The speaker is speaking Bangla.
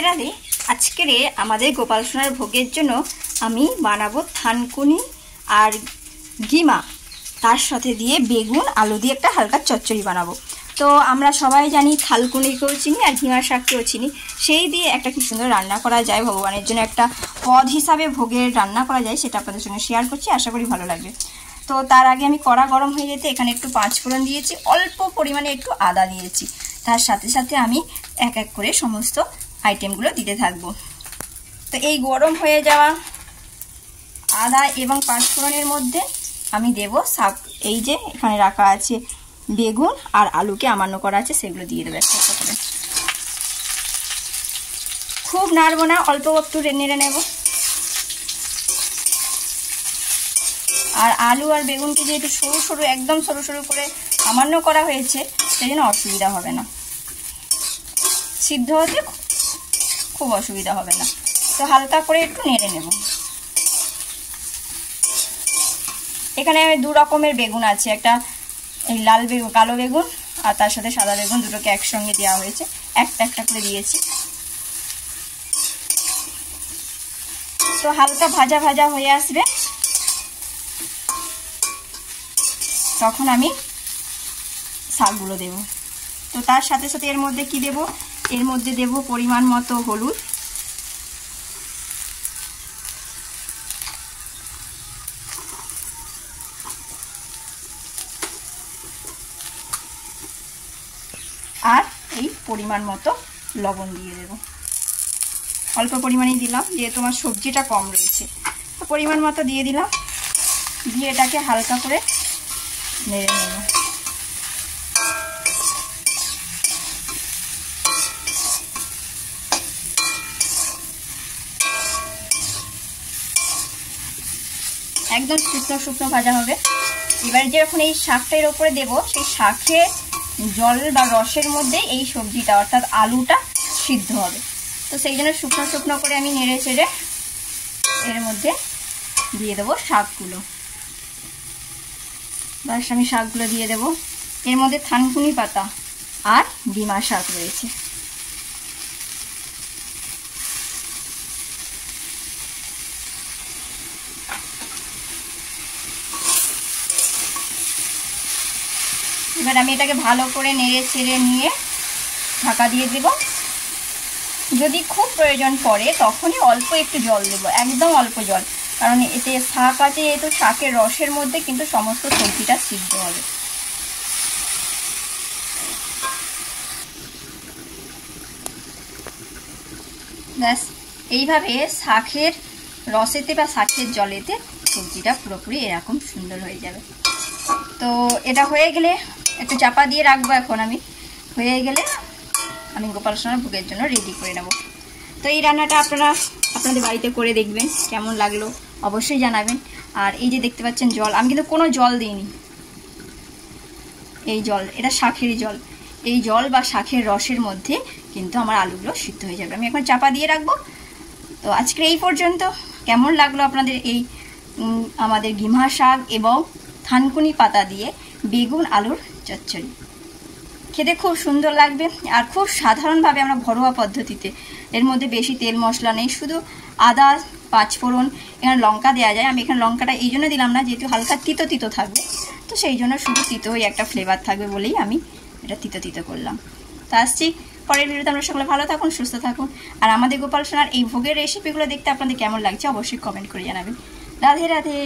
রাধে। আজকের আমাদের গোপাল সোনার ভোগের জন্য আমি বানাবো থানকুনি আর গিমা, তার সাথে দিয়ে বেগুন আলু দিয়ে একটা হালকা চচ্চড়ি বানাবো। তো আমরা সবাই জানি থানকুনিকেও চিনি আর গিমা শাককেও চিনি, সেই দিয়ে একটা কি সুন্দর রান্না করা যায়, ভগবানের জন্য একটা পদ হিসাবে ভোগের রান্না করা যায়, সেটা আপনাদের সঙ্গে শেয়ার করছি, আশা করি ভালো লাগবে। তো তার আগে আমি কড়া গরম হয়ে যেতে এখানে একটু পাঁচফোড়ন দিয়েছি, অল্প পরিমাণে একটু আদা দিয়েছি, তার সাথে সাথে আমি এক এক করে সমস্ত আইটেমগুলো দিতে থাকবো। তো এই গরম হয়ে যাওয়া আদা এবং পাঁচফোড়নের মধ্যে আমি দেব শাক, এই যে এখানে রাখা আছে বেগুন আর আলুকে আমান্য করা আছে, সেগুলো দিয়ে দেবো একটা করে। খুব নাড়বো না, অল্প একটু নেড়ে নেব। আর আলু আর বেগুনকে যেহেতু সরু সরু, একদম সরু সরু করে আমান্য করা হয়েছে, সেই জন্য অসুবিধা হবে না, সিদ্ধ হতে খুব অসুবিধা হবে না। তো হালকা করে একটু নেড়ে নেব। এখানে দু রকমের বেগুন আছে, একটা এই লাল বেগুন, কালো বেগুন, আর তার সাথে সাদা বেগুন, দুটোকে একসঙ্গে দেওয়া হয়েছে, একটা একটা করে দিয়েছি। তো হালকা ভাজা ভাজা হয়ে আসবে, তখন আমি শাকগুলো দেব। তো তার সাথে সাথে এর মধ্যে কি দেব, এর মধ্যে দেব পরিমাণ মতো হলুদ, আর এই পরিমাণ মতো লবণ দিয়ে দেব। অল্প পরিমাণেই দিলাম, যেহেতু আমার সবজিটা কম রয়েছে, তো পরিমাণ মতো দিয়ে দিলাম। দিয়ে এটাকে হালকা করে নেড়ে নেব। একদম শুকনো শুকনো ভাজা হবে। এবার যখন এই শাকটা এর ওপরে দেবো, সেই শাকে জল বা রসের মধ্যে এই সবজিটা অর্থাৎ আলুটা সিদ্ধ হবে। তো সেই জন্য শুকনো শুকনো করে আমি নেড়ে চেড়ে এর মধ্যে দিয়ে দেবো শাকগুলো। বাস আমি শাকগুলো দিয়ে দেবো। এর মধ্যে থানকুনি পাতা আর ডিমা শাক রয়েছে। এবার আমি এটাকে ভালো করে নেড়ে চেড়ে নিয়ে ঢাকা দিয়ে দেব। যদি খুব প্রয়োজন পড়ে তখনই অল্প একটু জল দেব, একদম অল্প জল, কারণ এতে শাক আছে, যেহেতু শাকের রসের মধ্যে কিন্তু সমস্ত সবজিটা সিদ্ধ হবে। ব্যাস এইভাবে শাকের রসেতে বা শাকের জলেতে সবজিটা পুরোপুরি এরকম সুন্দর হয়ে যাবে। তো এটা হয়ে গেলে একটু চাপা দিয়ে রাখবো। এখন আমি হয়ে গেলে আমি গোপাল সোনার ভোগের জন্য রেডি করে নেব। তো এই রান্নাটা আপনারা আপনাদের বাড়িতে করে দেখবেন, কেমন লাগলো অবশ্যই জানাবেন। আর এই যে দেখতে পাচ্ছেন জল, আমি কিন্তু কোনো জল দিইনি, এই জল এটা শাকের জল, এই জল বা শাকের রসের মধ্যে কিন্তু আমার আলুগুলো সিদ্ধ হয়ে যাবে। আমি এখন চাপা দিয়ে রাখবো। তো আজকে এই পর্যন্ত। কেমন লাগলো আপনাদের এই আমাদের গিমা শাক এবং থানকুনি পাতা দিয়ে বেগুন আলুর চচ্চড়ি? খেতে খুব সুন্দর লাগবে আর খুব সাধারণভাবে আমরা ঘরোয়া পদ্ধতিতে, এর মধ্যে বেশি তেল মশলা নেই, শুধু আদা পাঁচফোড়ন, এখানে লঙ্কা দেওয়া যায়। আমি এখানে লঙ্কাটা এই জন্য দিলাম না, যেহেতু হালকা তিতো তিতো থাকবে, তো সেই জন্য শুধু তিতোই একটা ফ্লেভার থাকবে বলেই আমি এটা তিতো তিতো করলাম। তো আসছি পরের ভিডিওতে। আমরা সকলে ভালো থাকুন, সুস্থ থাকুন। আর আমাদের গোপাল সোনার এই ভোগের রেসিপিগুলো দেখতে আপনাদের কেমন লাগছে অবশ্যই কমেন্ট করে জানাবেন। রাধে রাধে।